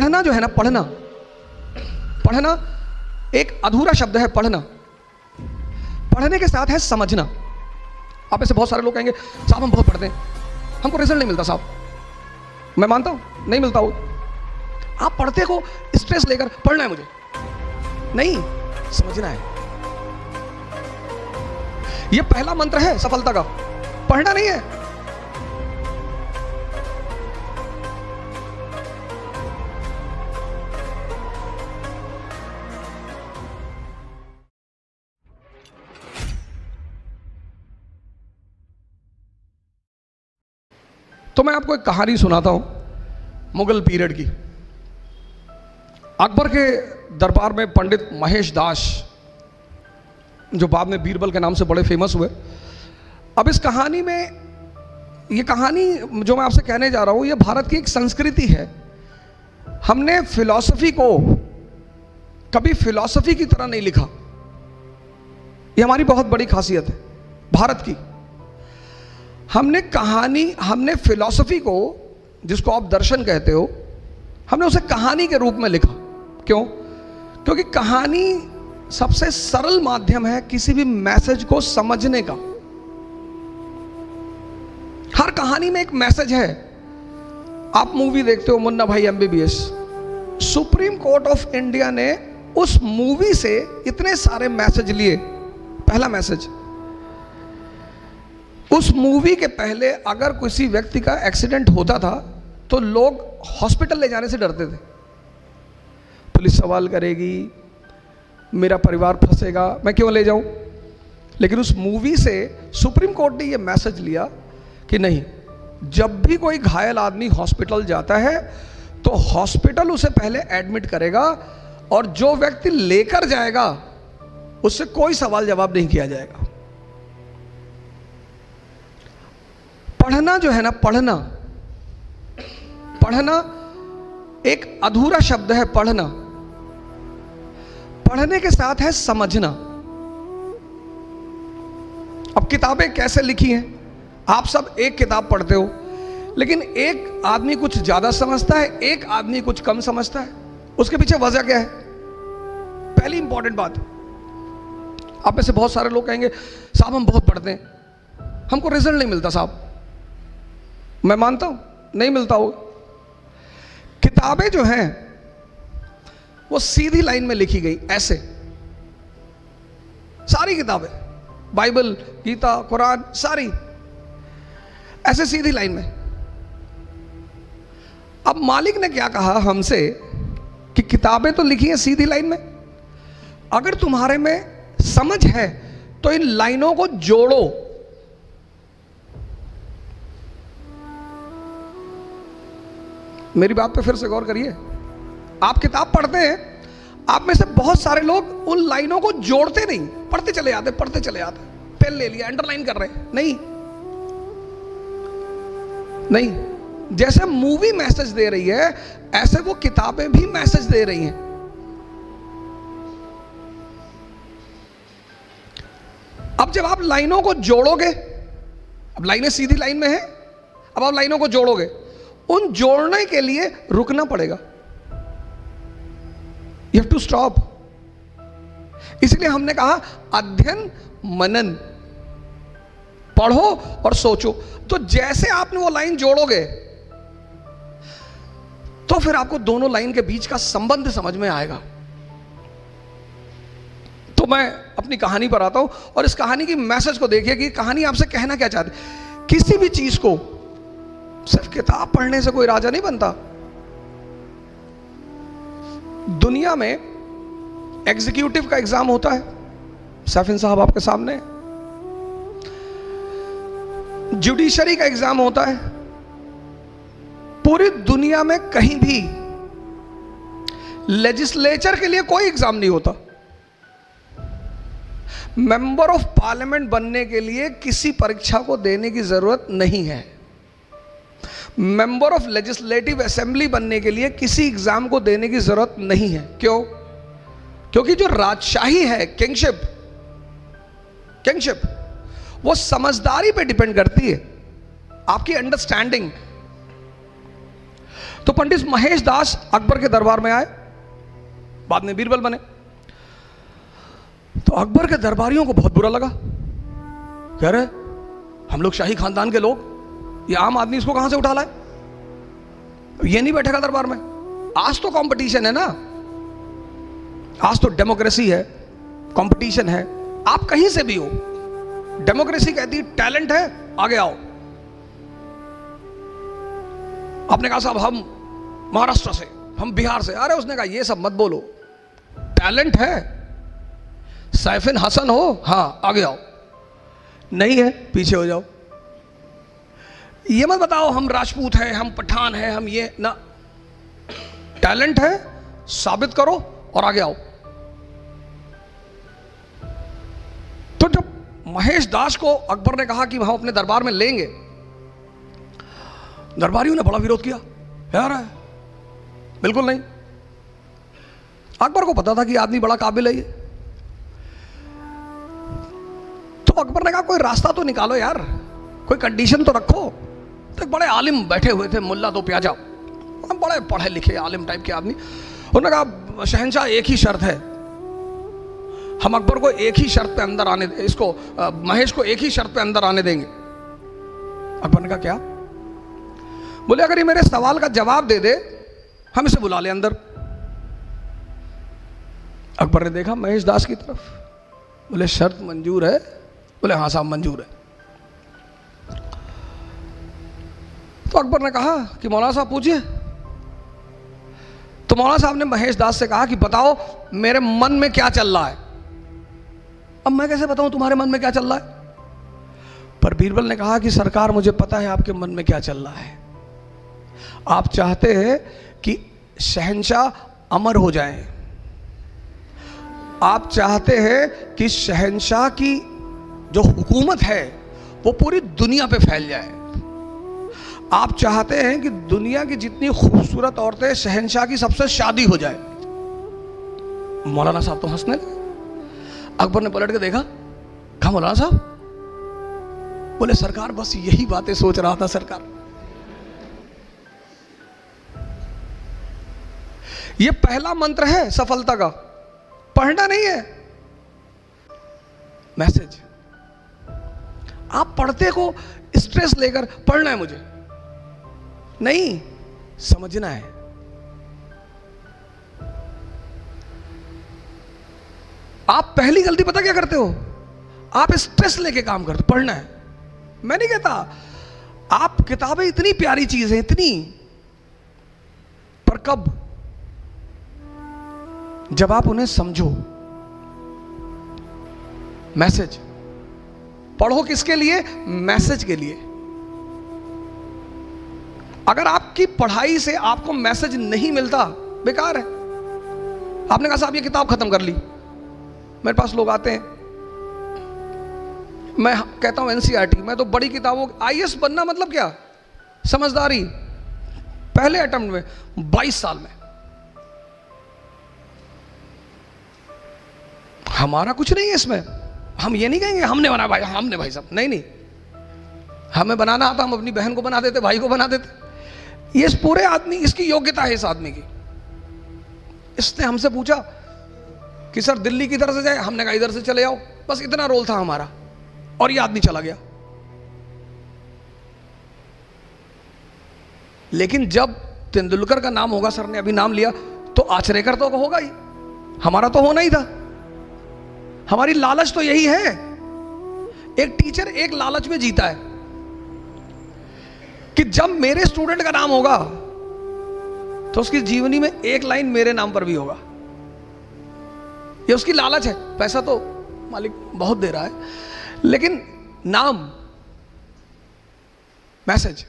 पढ़ना जो है ना, पढ़ना पढ़ना एक अधूरा शब्द है। पढ़ना, पढ़ने के साथ है समझना। आप में से बहुत सारे लोग कहेंगे साहब हम बहुत पढ़ते हैं, हमको रिजल्ट नहीं मिलता। साहब मैं मानता हूं नहीं मिलता हो। आप पढ़ते को स्ट्रेस लेकर पढ़ना है मुझे, नहीं, समझना है। यह पहला मंत्र है सफलता का, पढ़ना नहीं है। तो मैं आपको एक कहानी सुनाता हूं मुगल पीरियड की। अकबर के दरबार में पंडित महेश दास, जो बाद में बीरबल के नाम से बड़े फेमस हुए। अब इस कहानी में, ये कहानी जो मैं आपसे कहने जा रहा हूं, ये भारत की एक संस्कृति है। हमने फिलॉसफी को कभी फिलॉसफी की तरह नहीं लिखा, ये हमारी बहुत बड़ी खासियत है भारत की। हमने फिलॉसफी को, जिसको आप दर्शन कहते हो, हमने उसे कहानी के रूप में लिखा। क्यों? क्योंकि कहानी सबसे सरल माध्यम है किसी भी मैसेज को समझने का। हर कहानी में एक मैसेज है। आप मूवी देखते हो मुन्ना भाई MBBS, supreme court of India ने उस मूवी से इतने सारे मैसेज लिए। पहला मैसेज, उस मूवी के पहले अगर किसी व्यक्ति का एक्सीडेंट होता था तो लोग हॉस्पिटल ले जाने से डरते थे। पुलिस सवाल करेगी, मेरा परिवार फंसेगा, मैं क्यों ले जाऊं। लेकिन उस मूवी से सुप्रीम कोर्ट ने यह मैसेज लिया कि नहीं, जब भी कोई घायल आदमी हॉस्पिटल जाता है तो हॉस्पिटल उसे पहले एडमिट करेगा और जो व्यक्ति लेकर जाएगा उससे कोई सवाल जवाब नहीं किया जाएगा। पढ़ना जो है ना, पढ़ना एक अधूरा शब्द है। पढ़ना, पढ़ने के साथ है समझना। अब किताबें कैसे लिखी हैं, आप सब एक किताब पढ़ते हो, लेकिन एक आदमी कुछ ज्यादा समझता है, एक आदमी कुछ कम समझता है। उसके पीछे वजह क्या है? पहली इंपॉर्टेंट बात, आप में से बहुत सारे लोग कहेंगे साहब हम बहुत पढ़ते हैं, हमको रिजल्ट नहीं मिलता। साहब मैं मानता हूं नहीं मिलता हो। किताबें जो हैं वो सीधी लाइन में लिखी गई, ऐसे सारी किताबें, बाइबल, गीता, कुरान, सारी ऐसे सीधी लाइन में। अब मालिक ने क्या कहा हमसे कि किताबें तो लिखी हैं सीधी लाइन में, अगर तुम्हारे में समझ है तो इन लाइनों को जोड़ो। मेरी बात पे फिर से गौर करिए। आप किताब पढ़ते हैं, आप में से बहुत सारे लोग उन लाइनों को जोड़ते नहीं, पढ़ते चले जाते, पेन ले लिया, अंडरलाइन कर रहे हैं। नहीं, जैसे मूवी मैसेज दे रही है ऐसे वो किताबें भी मैसेज दे रही हैं। अब जब आप लाइनों को जोड़ोगे, अब लाइनें सीधी लाइन में हैं, अब आप लाइनों को जोड़ोगे, उन जोड़ने के लिए रुकना पड़ेगा। You have to stop. इसलिए हमने कहा अध्ययन मनन, पढ़ो और सोचो। तो जैसे आपने वो लाइन जोड़ोगे तो फिर आपको दोनों लाइन के बीच का संबंध समझ में आएगा। तो मैं अपनी कहानी पर आता हूं और इस कहानी की मैसेज को देखिए कि कहानी आपसे कहना क्या चाहती है। किसी भी चीज को सिर्फ किताब पढ़ने से कोई राजा नहीं बनता। दुनिया में एग्जीक्यूटिव का एग्जाम होता है, सैफिन साहब आपके सामने। जुडिशरी का एग्जाम होता है। पूरी दुनिया में कहीं भी लेजिस्लेचर के लिए कोई एग्जाम नहीं होता। मेंबर ऑफ पार्लियामेंट बनने के लिए किसी परीक्षा को देने की जरूरत नहीं है। मेंबर ऑफ लेजिस्लेटिव असेंबली बनने के लिए किसी एग्जाम को देने की जरूरत नहीं है। क्यों? क्योंकि जो राजशाही है, किंगशिप, वो समझदारी पे डिपेंड करती है, आपकी अंडरस्टैंडिंग। तो पंडित महेश दास अकबर के दरबार में आए, बाद में बीरबल बने। तो अकबर के दरबारियों को बहुत बुरा लगा, कह रहे हम लोग शाही खानदान के लोग, ये आम आदमी इसको कहां से उठा लाए, ये नहीं बैठेगा दरबार में। आज तो कंपटीशन है ना, आज तो डेमोक्रेसी है, कंपटीशन है, आप कहीं से भी हो, डेमोक्रेसी कहती है टैलेंट है आगे आओ। आपने कहा साहब हम महाराष्ट्र से, हम बिहार से, अरे उसने कहा ये सब मत बोलो, टैलेंट है, सैफिन हसन हो, हाँ आगे आओ, नहीं है पीछे हो जाओ। ये मत बताओ हम राजपूत हैं, हम पठान हैं, हम ये ना, टैलेंट है साबित करो और आगे आओ। तो जब महेश दास को अकबर ने कहा कि हम अपने दरबार में लेंगे, दरबारियों ने बड़ा विरोध किया, यार है बिल्कुल नहीं। अकबर को पता था कि आदमी बड़ा काबिल है ये, तो अकबर ने कहा कोई रास्ता तो निकालो यार, कोई कंडीशन तो रखो। तो एक बड़े आलिम बैठे हुए थे, मुल्ला दो प्याजा, बड़े पढ़े लिखे आलिम टाइप के आदमी। उन्होंने कहा शहंशाह एक ही शर्त है, हम अकबर को एक ही शर्त पे अंदर आने, इसको महेश को एक ही शर्त पे अंदर आने देंगे। अकबर ने कहा क्या? बोले अगर ये मेरे सवाल का जवाब दे दे हम इसे बुला ले अंदर। अकबर ने देखा महेश दास की तरफ, बोले शर्त मंजूर है? बोले हाँ साहब मंजूर है। तो अकबर ने कहा कि मौलाना साहब पूछिए। तो मौलाना साहब ने महेश दास से कहा कि बताओ मेरे मन में क्या चल रहा है। अब मैं कैसे बताऊं तुम्हारे मन में क्या चल रहा है? पर बीरबल ने कहा कि सरकार मुझे पता है आपके मन में क्या चल रहा है, आप चाहते हैं कि शहंशाह अमर हो जाएं, आप चाहते हैं कि शहंशाह की जो हुकूमत है वो पूरी दुनिया पे फैल जाए, आप चाहते हैं कि दुनिया की जितनी खूबसूरत औरतें शहंशाह की सबसे शादी हो जाए। मौलाना साहब तो हंसने लगे। अकबर ने पलट के देखा, कहा मौलाना साहब? बोले सरकार बस यही बातें सोच रहा था सरकार। ये पहला मंत्र है सफलता का, पढ़ना नहीं है, मैसेज। आप पढ़ते को स्ट्रेस लेकर पढ़ना है मुझे नहीं, समझना है। आप पहली गलती पता क्या करते हो? आप स्ट्रेस लेके काम करते, पढ़ना है। मैं नहीं कहता, आप किताबें इतनी प्यारी चीज है, इतनी, पर कब? जब आप उन्हें समझो। मैसेज पढ़ो किसके लिए? मैसेज के लिए। अगर आपकी पढ़ाई से आपको मैसेज नहीं मिलता, बेकार है। आपने कहा साहब ये किताब खत्म कर ली, मेरे पास लोग आते हैं, मैं कहता हूं एनसीईआरटी, मैं तो बड़ी किताबों, आईएएस बनना मतलब क्या? समझदारी, पहले अटेम्प्ट में 22 साल में। हमारा कुछ नहीं है इसमें, हम ये नहीं कहेंगे हमने बना भाई, हमने भाई साहब, नहीं नहीं, हमें बनाना आता, हम अपनी बहन को बना देते, भाई को बना देते। ये इस पूरे आदमी, इसकी योग्यता है इस आदमी की। इसने हमसे पूछा कि सर दिल्ली किधर से जाए, हमने कहा इधर से चले आओ, बस इतना रोल था हमारा, और ये आदमी चला गया। लेकिन जब तेंदुलकर का नाम होगा, सर ने अभी नाम लिया, तो आचरेकर तो होगा ही, हमारा तो होना ही था। हमारी लालच तो यही है। एक टीचर एक लालच में जीता है कि जब मेरे स्टूडेंट का नाम होगा तो उसकी जीवनी में एक लाइन मेरे नाम पर भी होगा। ये उसकी लालच है। पैसा तो मालिक बहुत दे रहा है, लेकिन नाम, मैसेज